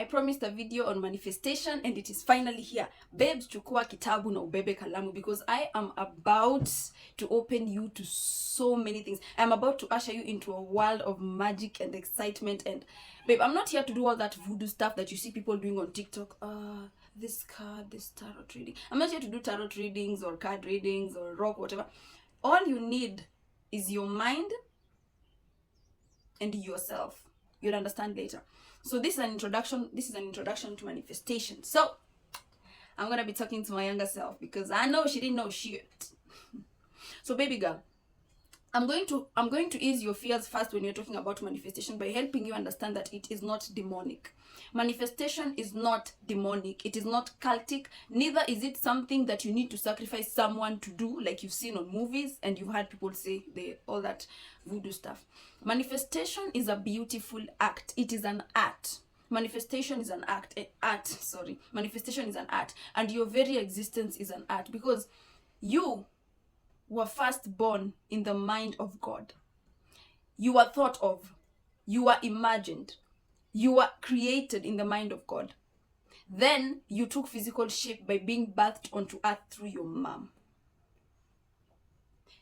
I promised a video on manifestation and it is finally here. Babes, chukua kitabu na ubebe kalamu, because I am about to open you to so many things. I am about to usher you into a world of magic and excitement. And babe, I'm not here to do all that voodoo stuff that you see people doing on TikTok. This card, this tarot reading. I'm not here to do tarot readings or card readings or rock, whatever. All you need is your mind and yourself. You'll understand later. So this is an introduction. This is an introduction to manifestation. So I'm gonna be talking to my younger self because I know she didn't know shit. So baby girl, I'm going to ease your fears first when you're talking about manifestation by helping you understand that it is not demonic. Manifestation is not demonic. It is not cultic. Neither is it something that you need to sacrifice someone to do, like you've seen on movies and you've heard people say all that voodoo stuff. Manifestation is a beautiful act. It is an art. Manifestation is an act. Manifestation is an art, and your very existence is an art, because you were first born in the mind of God. You were thought of. You were imagined. You were created in the mind of God. Then you took physical shape by being birthed onto earth through your mom.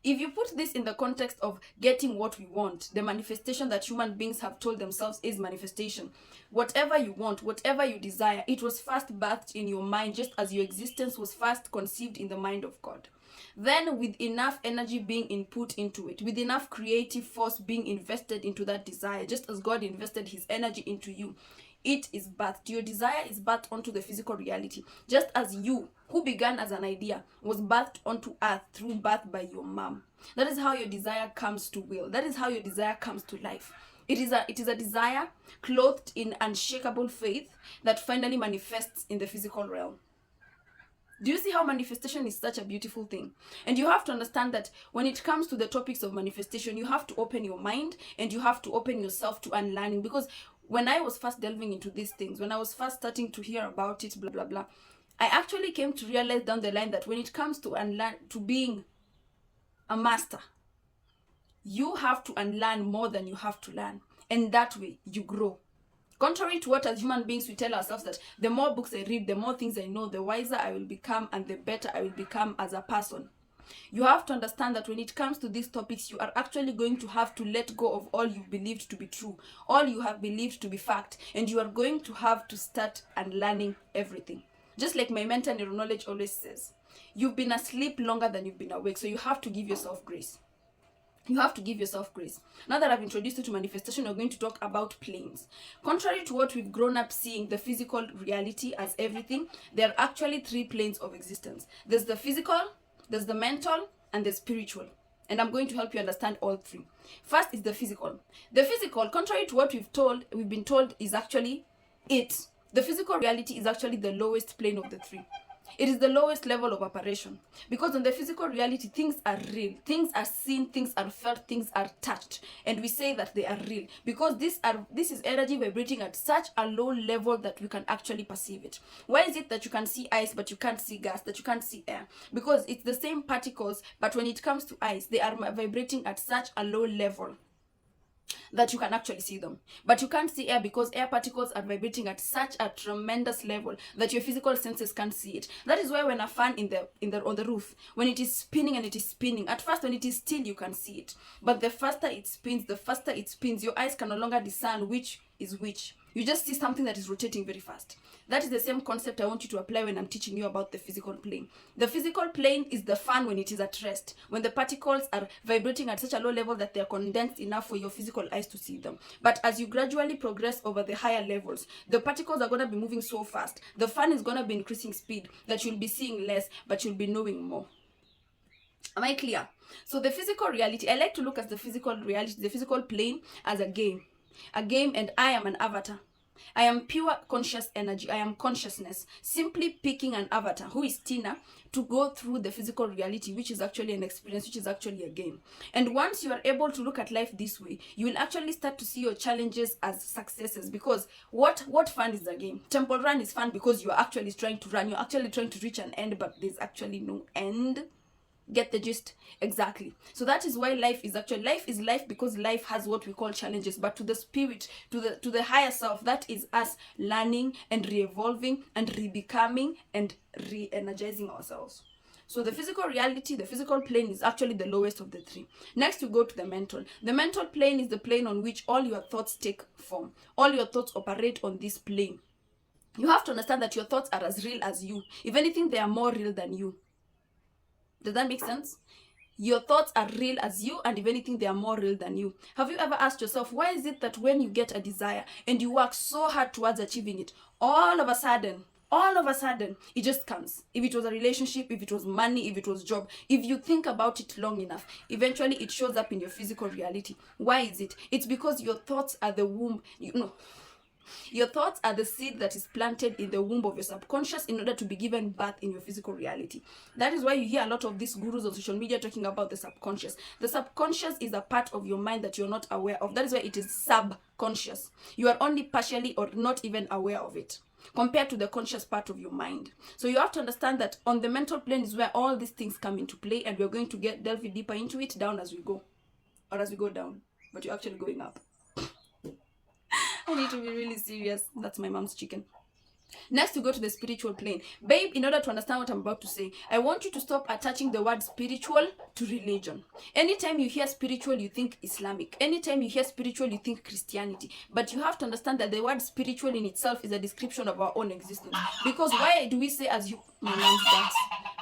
If you put this in the context of getting what we want, the manifestation that human beings have told themselves is manifestation. Whatever you want, whatever you desire, it was first birthed in your mind, just as your existence was first conceived in the mind of God. Then, with enough energy being input into it, with enough creative force being invested into that desire, just as God invested his energy into you, it is birthed. Your desire is birthed onto the physical reality, just as you, who began as an idea, was birthed onto earth through birth by your mom. That is how your desire comes to will. That is how your desire comes to life. It is a desire clothed in unshakable faith that finally manifests in the physical realm. Do you see how manifestation is such a beautiful thing? And you have to understand that when it comes to the topics of manifestation, you have to open your mind and you have to open yourself to unlearning. Because when I was first delving into these things, when I was first starting to hear about it, blah, blah, blah, I actually came to realize down the line that when it comes to being a master, you have to unlearn more than you have to learn. And that way, you grow. Contrary to what as human beings we tell ourselves, that the more books I read, the more things I know, the wiser I will become and the better I will become as a person. You have to understand that when it comes to these topics, you are actually going to have to let go of all you've believed to be true, all you have believed to be fact, and you are going to have to start unlearning everything. Just like my mentor Neural Knowledge always says, you've been asleep longer than you've been awake, so you have to give yourself grace. You have to give yourself grace. Now that I've introduced you to manifestation, we're going to talk about planes. Contrary to what we've grown up seeing, the physical reality as everything, there are actually 3 planes of existence. There's the physical, there's the mental, and the spiritual. And I'm going to help you understand all 3. First is the physical. The physical, contrary to what we've been told is actually it. The physical reality is actually the lowest plane of the 3. It is the lowest level of operation, because on the physical reality, things are real, things are seen, things are felt, things are touched, and we say that they are real because this is energy vibrating at such a low level that we can actually perceive it. Why is it that you can see ice but you can't see gas, that you can't see air? Because it's the same particles, but when it comes to ice, they are vibrating at such a low level that you can actually see them. But you can't see air because air particles are vibrating at such a tremendous level that your physical senses can't see it. That is why when a fan on the roof, when it is spinning and it is spinning, at first when it is still you can see it. But the faster it spins, your eyes can no longer discern which is which. You just see something that is rotating very fast. That is the same concept I want you to apply when I'm teaching you about the physical plane. The physical plane is the fan when it is at rest, when the particles are vibrating at such a low level that they are condensed enough for your physical eyes to see them. But as you gradually progress over the higher levels, the particles are going to be moving so fast. The fan is going to be increasing speed that you'll be seeing less, but you'll be knowing more. Am I clear? So the physical reality, I like to look at the physical reality, the physical plane, as a game. A game, and I am an avatar. I am pure conscious energy. I am consciousness. Simply picking an avatar, who is Tina, to go through the physical reality, which is actually an experience, which is actually a game. And once you are able to look at life this way, you will actually start to see your challenges as successes. Because what fun is the game? Temple Run is fun because you are actually trying to run. You're actually trying to reach an end, but there's actually no end. Get the gist? Exactly. So that is why life is life because life has what we call challenges. But to the spirit, to the higher self, that is us learning and re-evolving and re-becoming and re-energizing ourselves. So the physical reality, the physical plane, is actually the lowest of the three. Next, you go to the mental. The mental plane is the plane on which all your thoughts take form. All your thoughts operate on this plane. You have to understand that your thoughts are as real as you. If anything, they are more real than you. Does that make sense? Your thoughts are real as you, and if anything, they are more real than you. Have you ever asked yourself, why is it that when you get a desire and you work so hard towards achieving it, all of a sudden, it just comes? If it was a relationship, if it was money, if it was job, if you think about it long enough, eventually it shows up in your physical reality. Why is it? It's because your thoughts are the womb, your thoughts are the seed that is planted in the womb of your subconscious in order to be given birth in your physical reality. That is why you hear a lot of these gurus on social media talking about the subconscious. The subconscious is a part of your mind that you're not aware of. That is why it is subconscious. You are only partially or not even aware of it compared to the conscious part of your mind. So you have to understand that on the mental plane is where all these things come into play, and we're going to delve deeper into it down as we go. Or as we go down. But you're actually going up. I need to be really serious. That's my mom's chicken. Next, we go to the spiritual plane. Babe, in order to understand what I'm about to say, I want you to stop attaching the word spiritual to religion. Anytime you hear spiritual, you think Islamic. Anytime you hear spiritual, you think Christianity. But you have to understand that the word spiritual in itself is a description of our own existence. Because why do we say as you...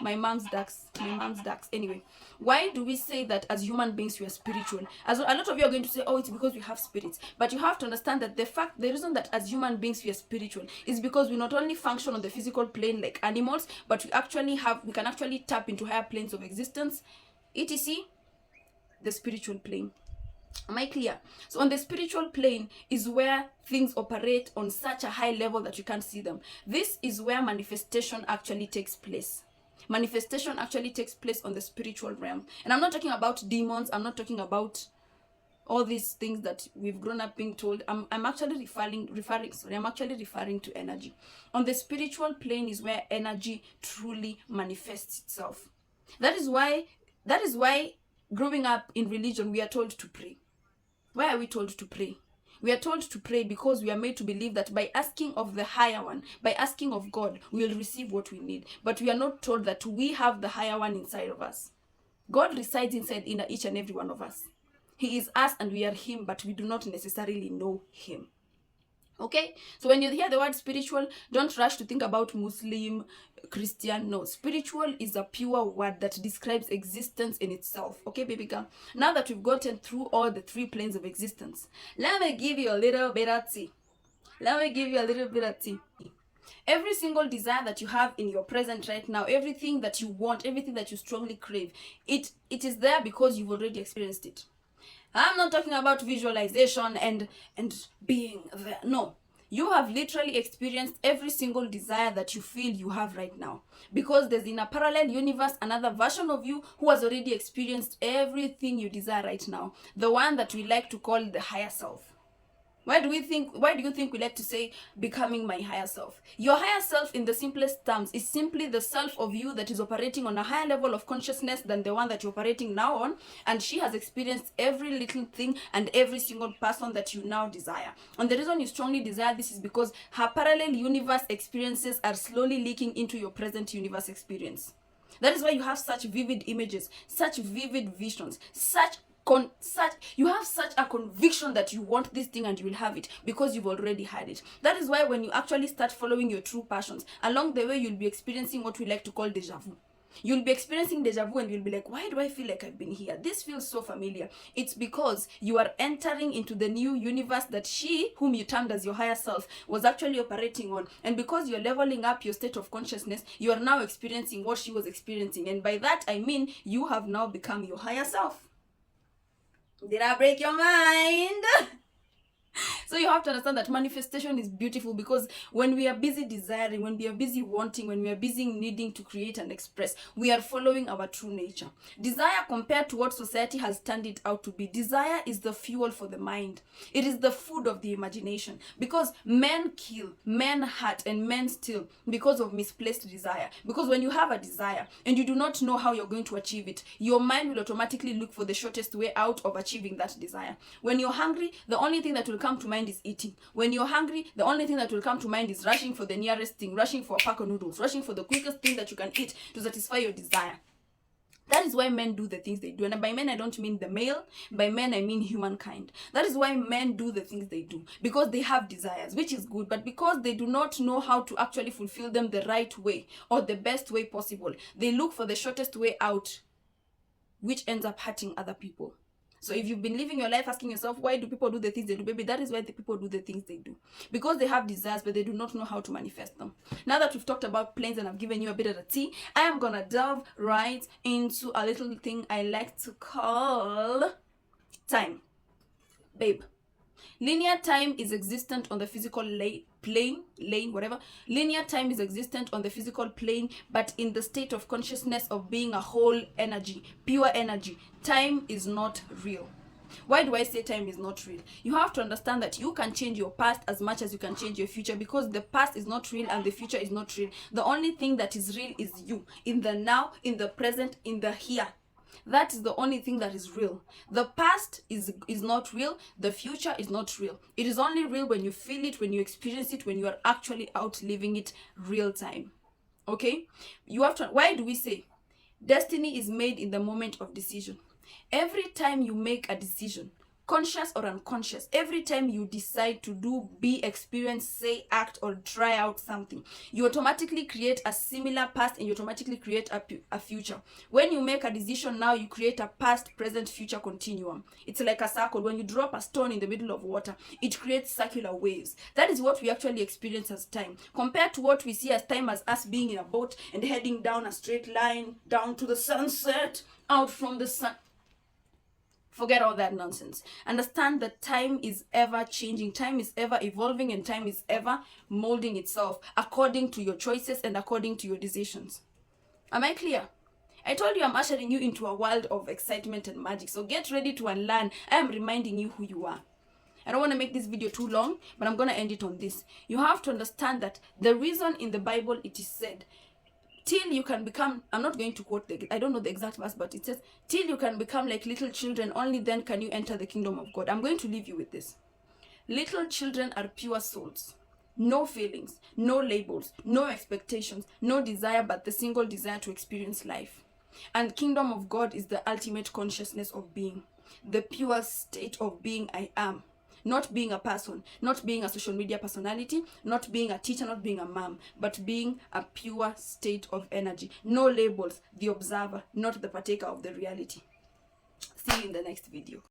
My mom's ducks. Anyway, why do we say that as human beings we are spiritual? As a lot of you are going to say, oh, it's because we have spirits. But you have to understand that the reason that as human beings we are spiritual is because we not only function on the physical plane like animals, but we can actually tap into higher planes of existence, etc. The spiritual plane. Am I clear? So on the spiritual plane is where things operate on such a high level that you can't see them. This is where manifestation actually takes place. Manifestation actually takes place on the spiritual realm. And I'm not talking about demons. I'm not talking about all these things that we've grown up being told. I'm actually referring to energy. On the spiritual plane is where energy truly manifests itself. That is why growing up in religion, we are told to pray. Why are we told to pray? We are told to pray because we are made to believe that by asking of the higher one, by asking of God, we will receive what we need. But we are not told that we have the higher one inside of us. God resides inside each and every one of us. He is us and we are him, but we do not necessarily know him. Okay? So when you hear the word spiritual, don't rush to think about Muslim, Christian. No, spiritual is a pure word that describes existence in itself. Okay, baby girl? Now that we've gotten through all the three planes of existence, let me give you a little bit of tea. Every single desire that you have in your present right now, everything that you want, everything that you strongly crave, it is there because you've already experienced it. I'm not talking about visualization and being there. No. You have literally experienced every single desire that you feel you have right now. Because there's in a parallel universe another version of you who has already experienced everything you desire right now. The one that we like to call the higher self. Why do you think we like to say becoming my higher self? Your higher self, in the simplest terms, is simply the self of you that is operating on a higher level of consciousness than the one that you're operating now on, and she has experienced every little thing and every single person that you now desire. And the reason you strongly desire this is because her parallel universe experiences are slowly leaking into your present universe experience. That is why you have such vivid images, such vivid visions, you have such a conviction that you want this thing and you will have it because you've already had it. That is why when you actually start following your true passions, along the way you'll be experiencing what we like to call deja vu. You'll be experiencing deja vu and you'll be like, why do I feel like I've been here? This feels so familiar. It's because you are entering into the new universe that she, whom you termed as your higher self, was actually operating on. And because you're leveling up your state of consciousness, you are now experiencing what she was experiencing. And by that, I mean you have now become your higher self. Did I break your mind? So you have to understand that manifestation is beautiful, because when we are busy desiring, when we are busy wanting, when we are busy needing to create and express, we are following our true nature. Desire, compared to what society has turned it out to be, desire is the fuel for the mind. It is the food of the imagination, because men kill, men hurt, and men steal because of misplaced desire. Because when you have a desire and you do not know how you're going to achieve it, your mind will automatically look for the shortest way out of achieving that desire. When you're hungry, the only thing that will come to mind is eating. When you're hungry, the only thing that will come to mind is rushing for the nearest thing, rushing for a pack of noodles, rushing for the quickest thing that you can eat to satisfy your desire. That is why men do the things they do. And by men, I don't mean the male. By men, I mean humankind. That is why men do the things they do. Because they have desires, which is good. But because they do not know how to actually fulfill them the right way or the best way possible, they look for the shortest way out, which ends up hurting other people. So if you've been living your life asking yourself, why do people do the things they do, baby, that is why the people do the things they do. Because they have desires, but they do not know how to manifest them. Now that we've talked about planes and I've given you a bit of the tea, I am going to delve right into a little thing I like to call time. Babe, linear time is existent on the physical plane, whatever. Linear time is existent on the physical plane, but in the state of consciousness of being a whole energy, pure energy. Time is not real. Why do I say time is not real? You have to understand that you can change your past as much as you can change your future, because the past is not real and the future is not real. The only thing that is real is you, in the now, in the present, in the here. That is the only thing that is real. The past is not real. The future is not real. It is only real when you feel it, when you experience it, when you are actually out living it real time. Okay? You have to. Why do we say destiny is made in the moment of decision? Every time you make a decision, conscious or unconscious, every time you decide to do, be, experience, say, act, or try out something, you automatically create a similar past and you automatically create a future. When you make a decision now, you create a past, present, future continuum. It's like a circle. When you drop a stone in the middle of water, it creates circular waves. That is what we actually experience as time. Compared to what we see as time as us being in a boat and heading down a straight line, down to the sunset, out from the sun. Forget all that nonsense. Understand that time is ever changing, time is ever evolving, and time is ever molding itself according to your choices and according to your decisions. Am I clear? I told you I'm ushering you into a world of excitement and magic. So get ready to unlearn. I am reminding you who you are. I don't want to make this video too long, but I'm going to end it on this. You have to understand that the reason in the Bible it is said, till you can become, I'm not going to quote I don't know the exact verse, but it says, till you can become like little children, only then can you enter the kingdom of God. I'm going to leave you with this. Little children are pure souls. No feelings, no labels, no expectations, no desire but the single desire to experience life. And kingdom of God is the ultimate consciousness of being. The pure state of being I am. Not being a person, not being a social media personality, not being a teacher, not being a mom, but being a pure state of energy. No labels, the observer, not the partaker of the reality. See you in the next video.